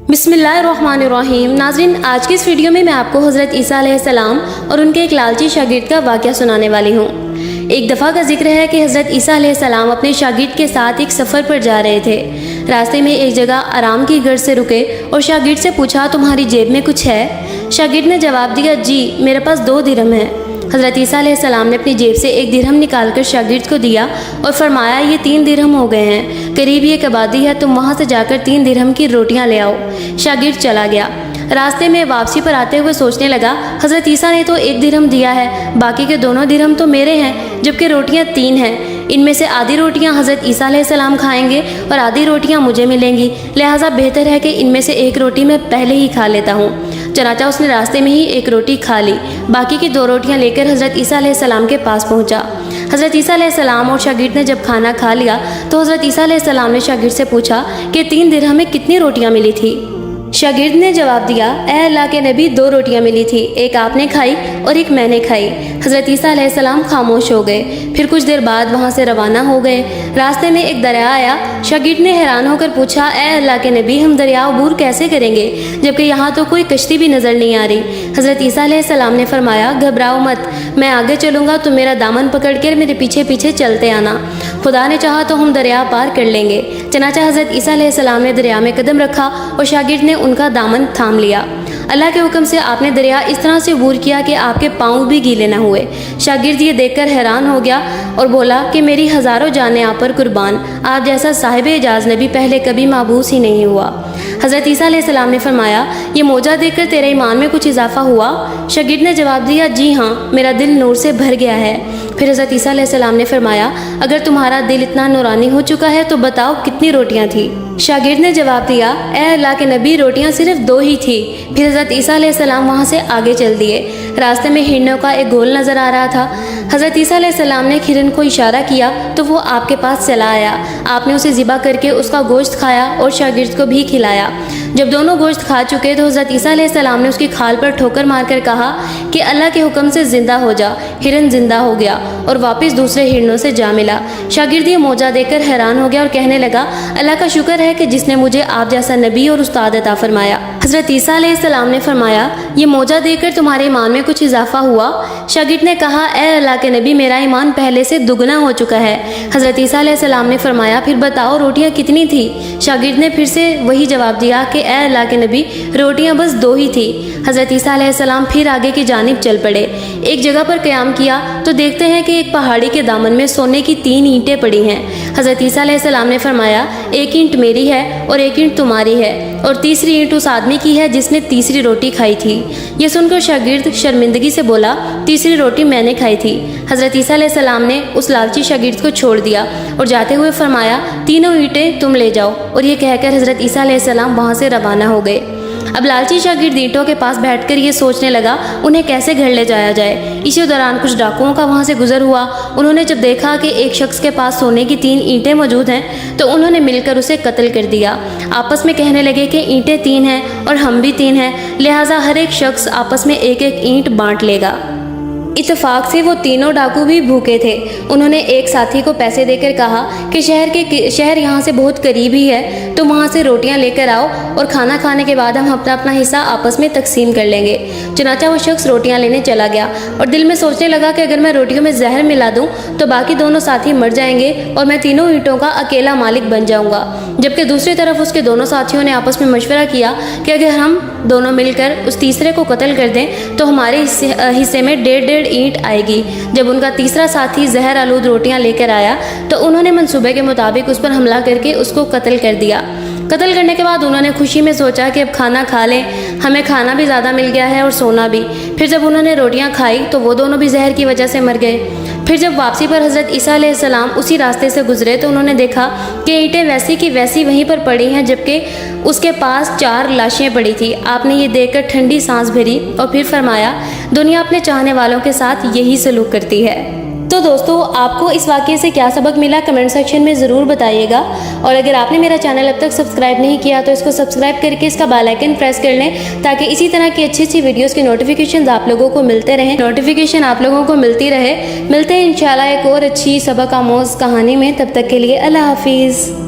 बिस्मिल्लाहिर्रहमानिर्रहीम। नाज़रीन, आज की इस वीडियो में मैं आपको हज़रत ईसा अलैहिस्सलाम और उनके एक लालची शागिर्द का वाक़या सुनाने वाली हूँ। एक दफ़ा का जिक्र है कि हज़रत ईसा अलैहिस्सलाम अपने शागिर्द के साथ एक सफ़र पर जा रहे थे। रास्ते में एक जगह आराम की गर्ज से रुके और शागिर्द से पूछा, तुम्हारी जेब में कुछ है? शागिर्द ने जवाब दिया, जी मेरे पास 2 दिरहम है। हज़रत ईसा अलैहिस्सलाम ने अपनी जेब से 1 दिरहम निकाल कर शागिर्द को दिया और फरमाया, ये 3 दिरहम हो गए हैं, करीब एक आबादी है, तुम वहाँ से जाकर 3 दिरहम की रोटियाँ ले आओ। शागिर्द चला गया। रास्ते में वापसी पर आते हुए सोचने लगा, हज़रत ईसा ने तो 1 दिरहम दिया है, बाकी के दोनों दिरहम तो मेरे हैं, जबकि रोटियाँ 3 हैं। इनमें से आधी रोटियाँ हज़रत ईसा अलैहिस्सलाम खाएंगे और आधी रोटियाँ मुझे मिलेंगी, लिहाजा बेहतर है कि इनमें से 1 रोटी मैं पहले ही खा लेता हूँ। चनाचा उसने रास्ते में ही 1 रोटी खा ली, बाकी की 2 रोटियाँ लेकर हज़रत ईसा अलैहिस्सलाम के पास पहुँचा। हज़रत ईसा अलैहिस्सलाम और शागिर्द ने जब खाना खा लिया तो हज़रत ईसा अलैहिस्सलाम ने शागिर्द से पूछा कि 3 दिरहम में कितनी रोटियाँ मिली थी? शागिर्द ने जवाब दिया, ए अल्लाह के नबी, 2 रोटियाँ मिली थी, एक आपने खाई और एक मैंने खाई। हज़रत ईसा अलैहिस्सलाम खामोश हो गए। फिर कुछ देर बाद वहाँ से रवाना हो गए। रास्ते में एक दरिया आया। शागिर्द ने हैरान होकर पूछा, ए अल्लाह के नबी, हम दरिया अबूर कैसे करेंगे, जबकि यहाँ तो कोई कश्ती भी नज़र नहीं आ रही? हज़रत ईसा अलैहिस्सलाम ने फरमाया, घबराओ मत, मैं आगे चलूँगा, तुम मेरा दामन पकड़ कर मेरे पीछे पीछे चलते आना, खुदा ने चाहा तो हम दरिया पार कर लेंगे। चनाचा हज़रत ईसा अलैहिस्सलाम ने दरिया में कदम रखा और शागिर्द ने उनका दामन थाम लिया। अल्लाह के हुक्म से आपने दरिया इस तरह से अबूर किया कि आपके पाँव भी गीले न हुए। शागिर्द ये देखकर हैरान हो गया और बोला कि मेरी हज़ारों जानें आप पर कुर्बान, आप जैसा साहिब एजाज़ नबी पहले कभी माबूस ही नहीं हुआ। हज़रत ईसा अलैहिस्सलाम ने फरमाया, ये मौजा देखकर तेरे ईमान में कुछ इजाफा हुआ? शागिर्द ने जवाब दिया, जी हाँ, मेरा दिल नूर से भर गया है। फिर हज़रत ईसा अलैहिस्सलाम ने फरमाया, अगर तुम्हारा दिल इतना नूरानी हो चुका है तो बताओ कितनी रोटियाँ थी? शागिर्द ने जवाब दिया, ए अल्लाह के नबी, रोटियाँ सिर्फ 2 ही थी। फिर हज़रत ईसा अलैहिस्सलाम वहाँ से आगे चल दिए। रास्ते में हिरणों का एक गोल नज़र आ रहा था। हज़रत ईसा अलैहिस्सलाम ने हिरन को इशारा किया तो वो आपके पास चला आया। आपने उसे ज़िबा करके उसका गोश्त खाया और शागिर्द को भी खिलाया। जब दोनों गोश्त खा चुके तो हज़रत ईसा अलैहिस्सलाम ने उसकी खाल पर ठोकर मारकर कहा कि अल्लाह के हुक्म से ज़िंदा हो जा। हिरन ज़िंदा हो गया और वापस दूसरे हिरणों से जा मिला। शागिर्द ये मौजा देखकर हैरान हो गया और कहने लगा, अल्लाह का शुक्र है कि जिसने मुझे आप जैसा नबी और उस्ताद अता फरमाया। हज़रत ईसा अलैहिस्सलाम ने फरमाया, ये मौजा देखकर तुम्हारे ईमान में कुछ इजाफा हुआ? शागिर्द ने कहा, ए अल्लाह के नबी, मेरा ईमान पहले से दुगना हो चुका है। हज़रत ईसा अलैहिस्सलाम ने फरमाया, फिर बताओ रोटियाँ कितनी थी? शागिर्द ने फिर से वही जवाब दिया कि ए अल्लाह के नबी, रोटियाँ बस 2 ही थी। हज़रत ईसा अलैहिस्सलाम फिर आगे की जानिब चल पड़े। एक जगह पर क़याम किया तो देखते हैं कि एक पहाड़ी के दामन में सोने की 3 ईंटें पड़ी हैं। हज़रत ईसा अलैहिस्सलाम ने फरमाया, 1 ईंट मेरी है और 1 ईंट तुम्हारी है और तीसरी ईंट उस आदमी की है जिसने तीसरी रोटी खाई थी। ये सुनकर शागिर्द शर्मिंदगी से बोला, तीसरी रोटी मैंने खाई थी। हज़रत ईसा अलैहिस्सलाम ने उस लालची शागिर्द को छोड़ दिया और जाते हुए फरमाया, 3 ईंटें तुम ले जाओ। और ये कहकर हज़रत ईसा अलैहिस्सलाम वहाँ से रवाना हो गए। अब लालची शागिर्द ईंटों के पास बैठकर ये सोचने लगा उन्हें कैसे घर ले जाया जाए। इसी दौरान कुछ डाकुओं का वहाँ से गुजर हुआ। उन्होंने जब देखा कि एक शख्स के पास सोने की 3 ईंटें मौजूद हैं तो उन्होंने मिलकर उसे कत्ल कर दिया। आपस में कहने लगे कि ईंटें 3 हैं और हम भी 3 हैं, लिहाजा हर एक शख्स आपस में 1-1 ईंट बांट लेगा। इत्तेफाक से वो तीनों डाकू भी भूखे थे। उन्होंने एक साथी को पैसे देकर कहा कि शहर यहाँ से बहुत करीब ही है, तो वहाँ से रोटियाँ लेकर आओ और खाना खाने के बाद हम अपना अपना हिस्सा आपस में तकसीम कर लेंगे। चनाचा वो शख्स रोटियाँ लेने चला गया और दिल में सोचने लगा कि अगर मैं रोटियों में जहर मिला दूँ तो बाकी दोनों साथी मर जाएंगे और मैं तीनों ईंटों का अकेला मालिक बन जाऊँगा। जबकि दूसरी तरफ उसके दोनों साथियों ने आपस में मशवरा किया कि अगर हम दोनों मिलकर उस तीसरे को कत्ल कर दें तो हमारे हिस्से में 1.5 ईंट आएगी। जब उनका तीसरा साथी जहर आलूद रोटियां लेकर आया तो उन्होंने मंसूबे के मुताबिक उस पर हमला करके उसको कत्ल कर दिया। कत्ल करने के बाद उन्होंने खुशी में सोचा कि अब खाना खा लें, हमें खाना भी ज़्यादा मिल गया है और सोना भी। फिर जब उन्होंने रोटियां खाई तो वो दोनों भी जहर की वजह से मर गए। फिर जब वापसी पर हज़रत ईसा अलैहिस्सलाम उसी रास्ते से गुजरे तो उन्होंने देखा कि ईंटें वैसी की वैसी वहीं पर पड़ी हैं, जबकि उसके पास 4 लाशें पड़ी थी। आपने ये देखकर ठंडी सांस भरी और फिर फरमाया, दुनिया अपने चाहने वालों के साथ यही सलूक करती है। तो दोस्तों, आपको इस वाक़ये से क्या सबक मिला कमेंट सेक्शन में ज़रूर बताइएगा। और अगर आपने मेरा चैनल अब तक सब्सक्राइब नहीं किया तो इसको सब्सक्राइब करके इसका बेल आइकन प्रेस कर लें ताकि इसी तरह की अच्छी अच्छी वीडियोस की नोटिफिकेशन आप लोगों को मिलते रहे। मिलते हैं इंशाल्लाह एक और अच्छी सबक आमोज़ कहानी में। तब तक के लिए अल्लाह हाफिज़।